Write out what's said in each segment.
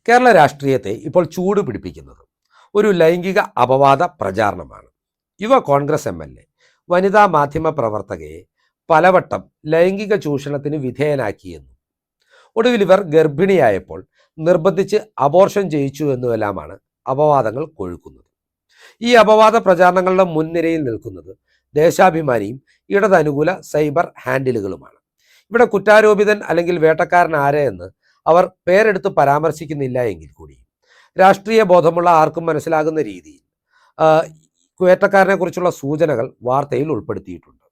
കേരള രാഷ്ട്രീയത്തെ ഇപ്പോൾ ചൂട് പിടിപ്പിക്കുന്നത് ഒരു ലൈംഗിക അപവാദ പ്രചാരണമാണ്. യുവ കോൺഗ്രസ് MLA വനിതാ മാധ്യമ പ്രവർത്തകയെ പലവട്ടം ലൈംഗിക ചൂഷണത്തിന് വിധേയനാക്കിയെന്നും ഒടുവിൽ ഇവർ ഗർഭിണിയായപ്പോൾ നിർബന്ധിച്ച് അബോർഷൻ ചെയ്യിച്ചു എന്നുമെല്ലാമാണ് അപവാദങ്ങൾ കൊഴുക്കുന്നത്. ഈ അപവാദ പ്രചാരണങ്ങളുടെ മുൻനിരയിൽ നിൽക്കുന്നത് ദേശാഭിമാനിയും ഇടതനുകൂല സൈബർ ഹാൻഡിലുകളുമാണ്. ഇവിടെ കുറ്റാരോപിതൻ അല്ലെങ്കിൽ വേട്ടക്കാരൻ ആരെയെന്ന് അവർ പേരെടുത്ത് പരാമർശിക്കുന്നില്ല എങ്കിൽ കൂടി രാഷ്ട്രീയ ബോധമുള്ള ആർക്കും മനസ്സിലാകുന്ന രീതിയിൽ വേട്ടക്കാരനെ കുറിച്ചുള്ള സൂചനകൾ വാർത്തയിൽ ഉൾപ്പെടുത്തിയിട്ടുണ്ട്.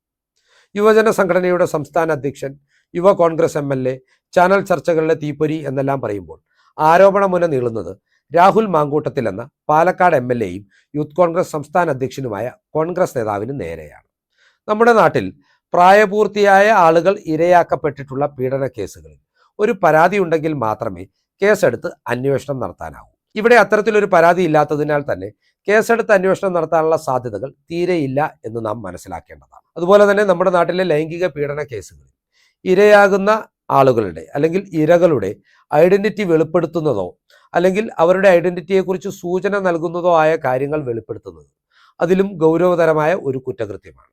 യുവജന സംഘടനയുടെ സംസ്ഥാന അധ്യക്ഷൻ, യുവ കോൺഗ്രസ് MLA, ചാനൽ ചർച്ചകളിലെ തീപ്പൊരി എന്നെല്ലാം പറയുമ്പോൾ ആരോപണമുന നീളുന്നത് രാഹുൽ മാങ്കൂട്ടത്തിൽ എന്ന പാലക്കാട് MLAയും യൂത്ത് കോൺഗ്രസ് സംസ്ഥാന അധ്യക്ഷനുമായ കോൺഗ്രസ് നേതാവിന് നേരെയാണ്. നമ്മുടെ നാട്ടിൽ പ്രായപൂർത്തിയായ ആളുകൾ ഇരയാക്കപ്പെട്ടിട്ടുള്ള പീഡന കേസുകളിൽ ഒരു പരാതി ഉണ്ടെങ്കിൽ മാത്രമേ കേസെടുത്ത് അന്വേഷണം നടത്താനാവൂ. ഇവിടെ അത്തരത്തിലൊരു പരാതി ഇല്ലാത്തതിനാൽ തന്നെ കേസെടുത്ത് അന്വേഷണം നടത്താനുള്ള സാധ്യതകൾ തീരെയില്ല എന്ന് നാം മനസ്സിലാക്കേണ്ടതാണ്. അതുപോലെ തന്നെ നമ്മുടെ നാട്ടിലെ ലൈംഗിക പീഡന കേസുകളിൽ ഇരയാകുന്ന ആളുകളുടെ അല്ലെങ്കിൽ ഇരകളുടെ ഐഡന്റിറ്റി വെളിപ്പെടുത്തുന്നതോ അല്ലെങ്കിൽ അവരുടെ ഐഡന്റിറ്റിയെക്കുറിച്ച് സൂചന നൽകുന്നതോ ആയ കാര്യങ്ങൾ വെളിപ്പെടുത്തുന്നത് അതിലും ഗൗരവതരമായ ഒരു കുറ്റകൃത്യമാണ്.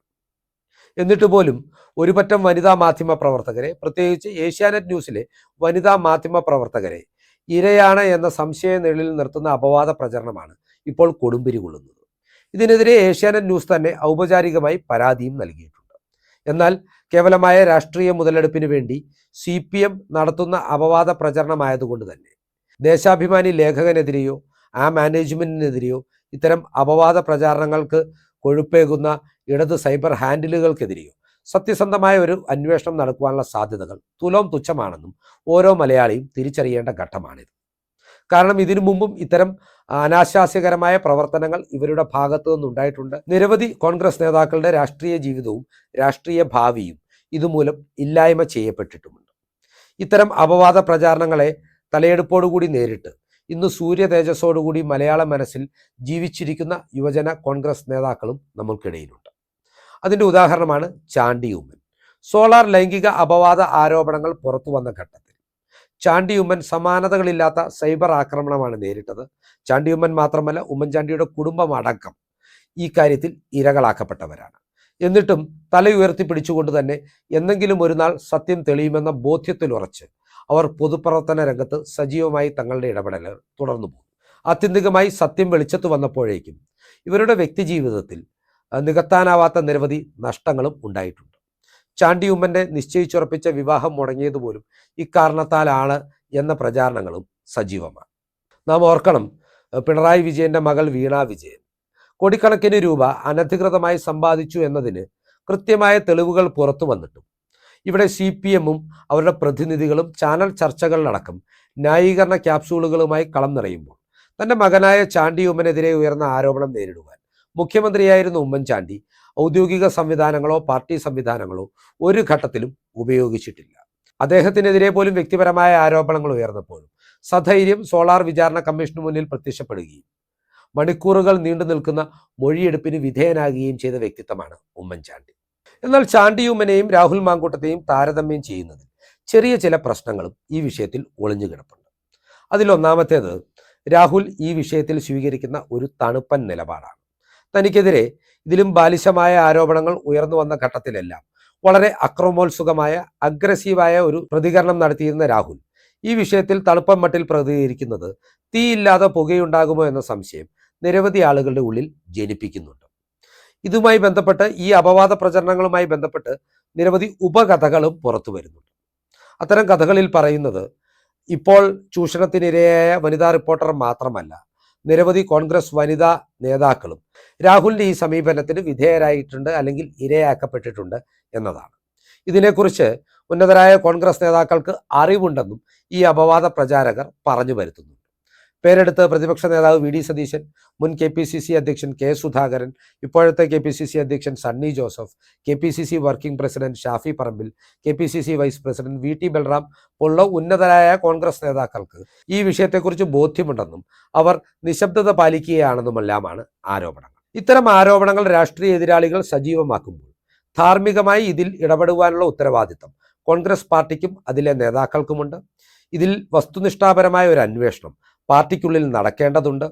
എന്നിട്ട് പോലും ഒരുപറ്റം വനിതാ മാധ്യമ പ്രവർത്തകരെ, പ്രത്യേകിച്ച് ഏഷ്യാനെറ്റ് ന്യൂസിലെ വനിതാ മാധ്യമ പ്രവർത്തകരെ ഇരയാണ് എന്ന സംശയ നിഴലിൽ നിർത്തുന്ന അപവാദ പ്രചരണമാണ് ഇപ്പോൾ കൊടുമ്പിരി കൊള്ളുന്നത്. ഇതിനെതിരെ ഏഷ്യാനെറ്റ് ന്യൂസ് തന്നെ ഔപചാരികമായി പരാതിയും നൽകിയിട്ടുണ്ട്. എന്നാൽ കേവലമായ രാഷ്ട്രീയ മുതലെടുപ്പിന് വേണ്ടി CPM നടത്തുന്ന അപവാദ പ്രചരണമായതുകൊണ്ട് തന്നെ ദേശാഭിമാനി ലേഖകനെതിരെയോ ആ മാനേജ്മെന്റിനെതിരെയോ ഇത്തരം അപവാദ പ്രചാരണങ്ങൾക്ക് കൊഴുപ്പേകുന്ന ഇടത് സൈബർ ഹാൻഡിലുകൾക്കെതിരെയോ സത്യസന്ധമായ ഒരു അന്വേഷണം നടക്കുവാനുള്ള സാധ്യതകൾ തുലോം തുച്ഛമാണെന്നും ഓരോ മലയാളിയും തിരിച്ചറിയേണ്ട ഘട്ടമാണിത്. കാരണം ഇതിനു മുമ്പും ഇത്തരം അനാശാസ്യകരമായ പ്രവർത്തനങ്ങൾ ഇവരുടെ ഭാഗത്തു നിന്നുണ്ടായിട്ടുണ്ട്. നിരവധി കോൺഗ്രസ് നേതാക്കളുടെ രാഷ്ട്രീയ ജീവിതവും രാഷ്ട്രീയ ഭാവിയും ഇതുമൂലം ഇല്ലായ്മ ചെയ്യപ്പെട്ടിട്ടുമുണ്ട്. ഇത്തരം അപവാദ പ്രചാരണങ്ങളെ തലയെടുപ്പോടുകൂടി നേരിട്ട് ഇന്ന് സൂര്യ തേജസ്സോടുകൂടി മലയാള മനസ്സിൽ ജീവിച്ചിരിക്കുന്ന യുവജന കോൺഗ്രസ് നേതാക്കളും നമ്മൾക്കിടയിലുണ്ട്. അതിൻ്റെ ഉദാഹരണമാണ് ചാണ്ടി ഉമ്മൻ. സോളാർ ലൈംഗിക അപവാദ ആരോപണങ്ങൾ പുറത്തു വന്ന ഘട്ടത്തിൽ ചാണ്ടി ഉമ്മൻ സമാനതകളില്ലാത്ത സൈബർ ആക്രമണമാണ് നേരിട്ടത്. ചാണ്ടി ഉമ്മൻ മാത്രമല്ല, ഉമ്മൻചാണ്ടിയുടെ കുടുംബം അടക്കം ഈ കാര്യത്തിൽ ഇരകളാക്കപ്പെട്ടവരാണ്. എന്നിട്ടും തല ഉയർത്തിപ്പിടിച്ചുകൊണ്ട് തന്നെ എന്തെങ്കിലും ഒരു നാൾ സത്യം തെളിയുമെന്ന ബോധ്യത്തിൽ ഉറച്ച് അവർ പൊതുപ്രവർത്തന രംഗത്ത് സജീവമായി തങ്ങളുടെ ഇടപെടലുകൾ തുടർന്നു പോകും. ആത്യന്തികമായി സത്യം വെളിച്ചത്ത് വന്നപ്പോഴേക്കും ഇവരുടെ വ്യക്തിജീവിതത്തിൽ നികത്താനാവാത്ത നിരവധി നഷ്ടങ്ങളും ഉണ്ടായിട്ടുണ്ട്. ചാണ്ടി ഉമ്മൻ്റെ നിശ്ചയിച്ചുറപ്പിച്ച വിവാഹം മുടങ്ങിയതുപോലും ഇക്കാരണത്താലാണ് എന്ന പ്രചാരണങ്ങളും സജീവമാണ്. നാം ഓർക്കണം, പിണറായി വിജയൻ്റെ മകൾ വീണ വിജയൻ കോടിക്കണക്കിന് രൂപ അനധികൃതമായി സമ്പാദിച്ചു എന്നതിന് കൃത്യമായ തെളിവുകൾ പുറത്തു വന്നിട്ടും ഇവിടെ CPMും അവരുടെ പ്രതിനിധികളും ചാനൽ ചർച്ചകളിലടക്കം ന്യായീകരണ ക്യാപ്സൂളുകളുമായി കളം നിറയുമ്പോൾ തൻ്റെ മകനായ ചാണ്ടി ഉമ്മനെതിരെ ഉയർന്ന ആരോപണം നേരിടുവാൻ മുഖ്യമന്ത്രിയായിരുന്ന ഉമ്മൻചാണ്ടി ഔദ്യോഗിക സംവിധാനങ്ങളോ പാർട്ടി സംവിധാനങ്ങളോ ഒരു ഘട്ടത്തിലും ഉപയോഗിച്ചിട്ടില്ല. അദ്ദേഹത്തിനെതിരെ പോലും വ്യക്തിപരമായ ആരോപണങ്ങൾ ഉയർന്നപ്പോഴും സധൈര്യം സോളാർ വിചാരണ കമ്മീഷന് മുന്നിൽ പ്രത്യക്ഷപ്പെടുകയും മണിക്കൂറുകൾ നീണ്ടു നിൽക്കുന്ന മൊഴിയെടുപ്പിന് വിധേയനാകുകയും ചെയ്ത വ്യക്തിത്വമാണ് ഉമ്മൻചാണ്ടി. എന്നാൽ ചാണ്ടി ഉമ്മനെയും രാഹുൽ മാങ്കൂട്ടത്തെയും താരതമ്യം ചെയ്യുന്നതിൽ ചെറിയ ചില പ്രശ്നങ്ങളും ഈ വിഷയത്തിൽ ഒളിഞ്ഞു കിടപ്പുണ്ട്. അതിലൊന്നാമത്തേത് രാഹുൽ ഈ വിഷയത്തിൽ സ്വീകരിക്കുന്ന ഒരു തണുപ്പൻ നിലപാടാണ്. തനിക്കെതിരെ ഇതിലും ബാലിശമായ ആരോപണങ്ങൾ ഉയർന്നു വന്ന ഘട്ടത്തിലെല്ലാം വളരെ അക്രമോത്സുകമായ അഗ്രസീവായ ഒരു പ്രതികരണം നടത്തിയിരുന്ന രാഹുൽ ഈ വിഷയത്തിൽ തണുപ്പൻ മട്ടിൽ പ്രതികരിക്കുന്നത് തീയില്ലാതെ പുകയുണ്ടാകുമോ എന്ന സംശയം നിരവധി ആളുകളുടെ ഉള്ളിൽ ജനിപ്പിക്കുന്നുണ്ട്. ഇതുമായി ബന്ധപ്പെട്ട്, ഈ അപവാദ പ്രചരണങ്ങളുമായി ബന്ധപ്പെട്ട് നിരവധി ഉപകഥകളും പുറത്തു വരുന്നുണ്ട്. അത്തരം കഥകളിൽ പറയുന്നത് ഇപ്പോൾ ചൂഷണത്തിനിരയായ വനിതാ റിപ്പോർട്ടർ മാത്രമല്ല, നിരവധി കോൺഗ്രസ് വനിതാ നേതാക്കളും രാഹുലിൻ്റെ ഈ സമീപനത്തിന് വിധേയരായിട്ടുണ്ട് അല്ലെങ്കിൽ ഇരയാക്കപ്പെട്ടിട്ടുണ്ട് എന്നതാണ്. ഇതിനെക്കുറിച്ച് ഉന്നതരായ കോൺഗ്രസ് നേതാക്കൾക്ക് അറിവുണ്ടെന്നും ഈ അപവാദ പ്രചാരകർ പറഞ്ഞു വരുത്തുന്നുണ്ട്. പേരെടുത്ത് പ്രതിപക്ഷ നേതാവ് VD സതീശൻ, മുൻ KPCC അധ്യക്ഷൻ K സുധാകരൻ, ഇപ്പോഴത്തെ KPCC അധ്യക്ഷൻ Sunny Joseph, KPCC working president Shafi Parambil, KPCC vice president VT Balram പോലുള്ള ഉന്നതരായ കോൺഗ്രസ് നേതാക്കൾക്ക് ഈ വിഷയത്തെക്കുറിച്ച് ബോധ്യമുണ്ടെന്നും അവർ നിശബ്ദത പാലിക്കുകയാണെന്നുമെല്ലാമാണ് ആരോപണങ്ങൾ. ഇത്തരം ആരോപണങ്ങൾ രാഷ്ട്രീയ എതിരാളികൾ സജീവമാക്കുമ്പോൾ ധാർമ്മികമായി ഇതിൽ ഇടപെടുവാനുള്ള ഉത്തരവാദിത്തം കോൺഗ്രസ് പാർട്ടിക്കും അതിലെ നേതാക്കൾക്കുമുണ്ട്. ഇതിൽ വസ്തുനിഷ്ഠാപരമായ ഒരു അന്വേഷണം പാർട്ടിക്കുള്ളിൽ നടക്കേണ്ടതുണ്ട്.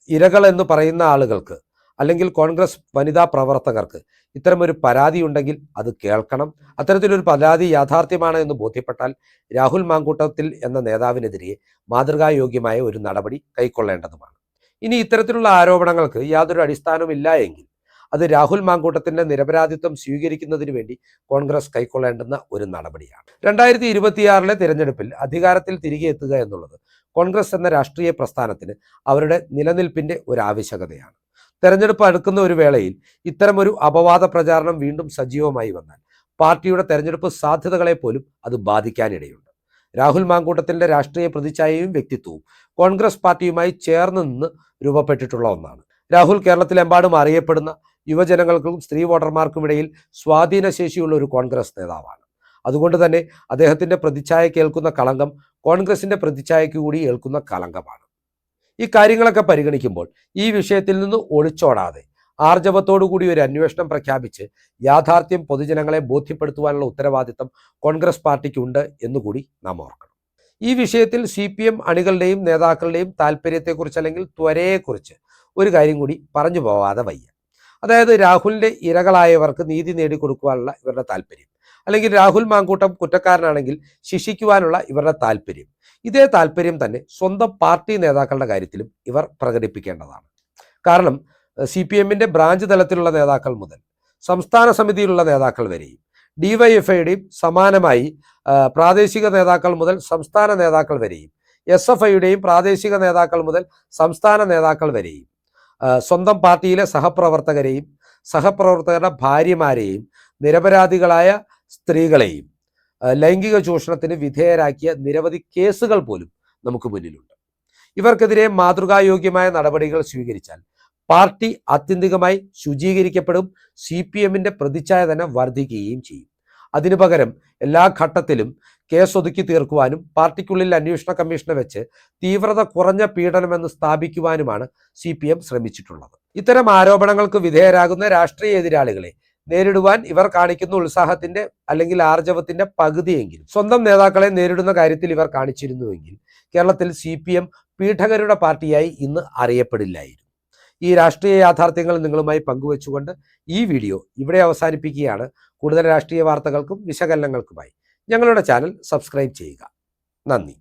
ഇരകൾ എന്ന് പറയുന്ന ആളുകൾക്ക് അല്ലെങ്കിൽ കോൺഗ്രസ് വനിതാ പ്രവർത്തകർക്ക് ഇത്തരമൊരു പരാതി ഉണ്ടെങ്കിൽ അത് കേൾക്കണം. അത്തരത്തിലൊരു പരാതി യാഥാർത്ഥ്യമാണ് എന്ന് ബോധ്യപ്പെട്ടാൽ രാഹുൽ മാങ്കൂട്ടത്തിൽ എന്ന നേതാവിനെതിരെ മാതൃകായോഗ്യമായ ഒരു നടപടി കൈക്കൊള്ളേണ്ടതുമാണ്. ഇനി ഇത്തരത്തിലുള്ള ആരോപണങ്ങൾക്ക് യാതൊരു അടിസ്ഥാനവുമില്ല എങ്കിൽ അത് രാഹുൽ മാങ്കൂട്ടത്തിന്റെ നിരപരാധിത്വം സ്വീകരിക്കുന്നതിന് വേണ്ടി കോൺഗ്രസ് കൈക്കൊള്ളേണ്ടുന്ന ഒരു നടപടിയാണ്. 2026 തിരഞ്ഞെടുപ്പിൽ അധികാരത്തിൽ തിരികെ എത്തുക എന്നുള്ളത് കോൺഗ്രസ് എന്ന രാഷ്ട്രീയ പ്രസ്ഥാനത്തിന് അവരുടെ നിലനിൽപ്പിന്റെ ഒരു ആവശ്യകതയാണ്. തെരഞ്ഞെടുപ്പ് അടുക്കുന്ന ഒരു വേളയിൽ ഇത്തരമൊരു അപവാദ പ്രചാരണം വീണ്ടും സജീവമായി വന്നാൽ പാർട്ടിയുടെ തെരഞ്ഞെടുപ്പ് സാധ്യതകളെ പോലും അത് ബാധിക്കാനിടയുണ്ട്. രാഹുൽ മാങ്കൂട്ടത്തിന്റെ രാഷ്ട്രീയ പ്രതിച്ഛായയും വ്യക്തിത്വവും കോൺഗ്രസ് പാർട്ടിയുമായി ചേർന്ന് നിന്ന് രൂപപ്പെട്ടിട്ടുള്ള ഒന്നാണ്. രാഹുൽ കേരളത്തിലെമ്പാടും അറിയപ്പെടുന്ന യുവജനങ്ങൾക്കും സ്ത്രീ വോട്ടർമാർക്കുമിടയിൽ സ്വാധീനശേഷിയുള്ള ഒരു കോൺഗ്രസ് നേതാവാണ്. അതുകൊണ്ട് തന്നെ അദ്ദേഹത്തിന്റെ പ്രതിച്ഛായ കേൾക്കുന്ന കളങ്കം കോൺഗ്രസിന്റെ പ്രതിച്ഛായയ്ക്ക് കൂടി ഏൽക്കുന്ന കളങ്കമാണ്. ഈ കാര്യങ്ങളൊക്കെ പരിഗണിക്കുമ്പോൾ ഈ വിഷയത്തിൽ നിന്ന് ഒളിച്ചോടാതെ ആർജവത്തോടു കൂടി ഒരു അന്വേഷണം പ്രഖ്യാപിച്ച് യാഥാർത്ഥ്യം പൊതുജനങ്ങളെ ബോധ്യപ്പെടുത്തുവാനുള്ള ഉത്തരവാദിത്തം കോൺഗ്രസ് പാർട്ടിക്കുണ്ട് എന്നുകൂടി നാം ഓർക്കണം. ഈ വിഷയത്തിൽ CPM അണികളുടെയും നേതാക്കളുടെയും താല്പര്യത്തെക്കുറിച്ച് അല്ലെങ്കിൽ ത്വരയെക്കുറിച്ച് ഒരു കാര്യം കൂടി പറഞ്ഞു പോവാതെ വയ്യ. അതായത് രാഹുലിന്റെ ഇരകളായവർക്ക് നീതി നേടിക്കൊടുക്കുവാനുള്ള ഇവരുടെ താല്പര്യം, അല്ലെങ്കിൽ രാഹുൽ മാങ്കൂട്ടം കുറ്റക്കാരനാണെങ്കിൽ ശിക്ഷിക്കുവാനുള്ള ഇവരുടെ താല്പര്യം, ഇതേ താല്പര്യം തന്നെ സ്വന്തം പാർട്ടി നേതാക്കളുടെ കാര്യത്തിലും ഇവർ പ്രകടിപ്പിക്കേണ്ടതാണ്. കാരണം CPMന്റെ ബ്രാഞ്ച് തലത്തിലുള്ള നേതാക്കൾ മുതൽ സംസ്ഥാന സമിതിയിലുള്ള നേതാക്കൾ വരെയും DYFIയുടെയും സമാനമായി പ്രാദേശിക നേതാക്കൾ മുതൽ സംസ്ഥാന നേതാക്കൾ വരെയും SFIയുടെയും പ്രാദേശിക നേതാക്കൾ മുതൽ സംസ്ഥാന നേതാക്കൾ വരെയും സ്വന്തം പാർട്ടിയിലെ സഹപ്രവർത്തകരെയും സഹപ്രവർത്തകരുടെ ഭാര്യമാരെയും നിരപരാധികളായ സ്ത്രീകളെയും ലൈംഗിക ചൂഷണത്തിന് വിധേയരാക്കിയ നിരവധി കേസുകൾ പോലും നമുക്ക് മുന്നിലുണ്ട്. ഇവർക്കെതിരെ മാതൃകായോഗ്യമായ നടപടികൾ സ്വീകരിച്ചാൽ പാർട്ടി ആത്യന്തികമായി ശുചീകരിക്കപ്പെടും, CPMന്റെ പ്രതിച്ഛായ തന്നെ വർദ്ധിക്കുകയും ചെയ്യും. അതിനു പകരം എല്ലാ ഘട്ടത്തിലും കേസ് ഒതുക്കി തീർക്കുവാനും പാർട്ടിക്കുള്ളിൽ അന്വേഷണ കമ്മീഷനെ വെച്ച് തീവ്രത കുറഞ്ഞ പീഡനമെന്ന് സ്ഥാപിക്കുവാനുമാണ് CPM ശ്രമിച്ചിട്ടുള്ളത്. ഇത്തരം ആരോപണങ്ങൾക്ക് വിധേയരാകുന്ന രാഷ്ട്രീയ എതിരാളികളെ നേരിടുവാൻ ഇവർ കാണിക്കുന്ന ഉത്സാഹത്തിന്റെ അല്ലെങ്കിൽ ആർജവത്തിന്റെ പകുതിയെങ്കിലും സ്വന്തം നേതാക്കളെ നേരിടുന്ന കാര്യത്തിൽ ഇവർ കാണിച്ചിരുന്നുവെങ്കിൽ കേരളത്തിൽ CPM പീഡകരുടെ പാർട്ടിയായി ഇന്ന് അറിയപ്പെടില്ലായിരുന്നു. ഈ രാഷ്ട്രീയ യാഥാർത്ഥ്യങ്ങൾ നിങ്ങളുമായി പങ്കുവെച്ചുകൊണ്ട് ഈ വീഡിയോ ഇവിടെ അവസാനിപ്പിക്കുകയാണ്. കൂടുതൽ രാഷ്ട്രീയ വാർത്തകൾക്കും വിശകലനങ്ങൾക്കുമായി ഞങ്ങളുടെ ചാനൽ സബ്സ്ക്രൈബ് ചെയ്യുക. നന്ദി.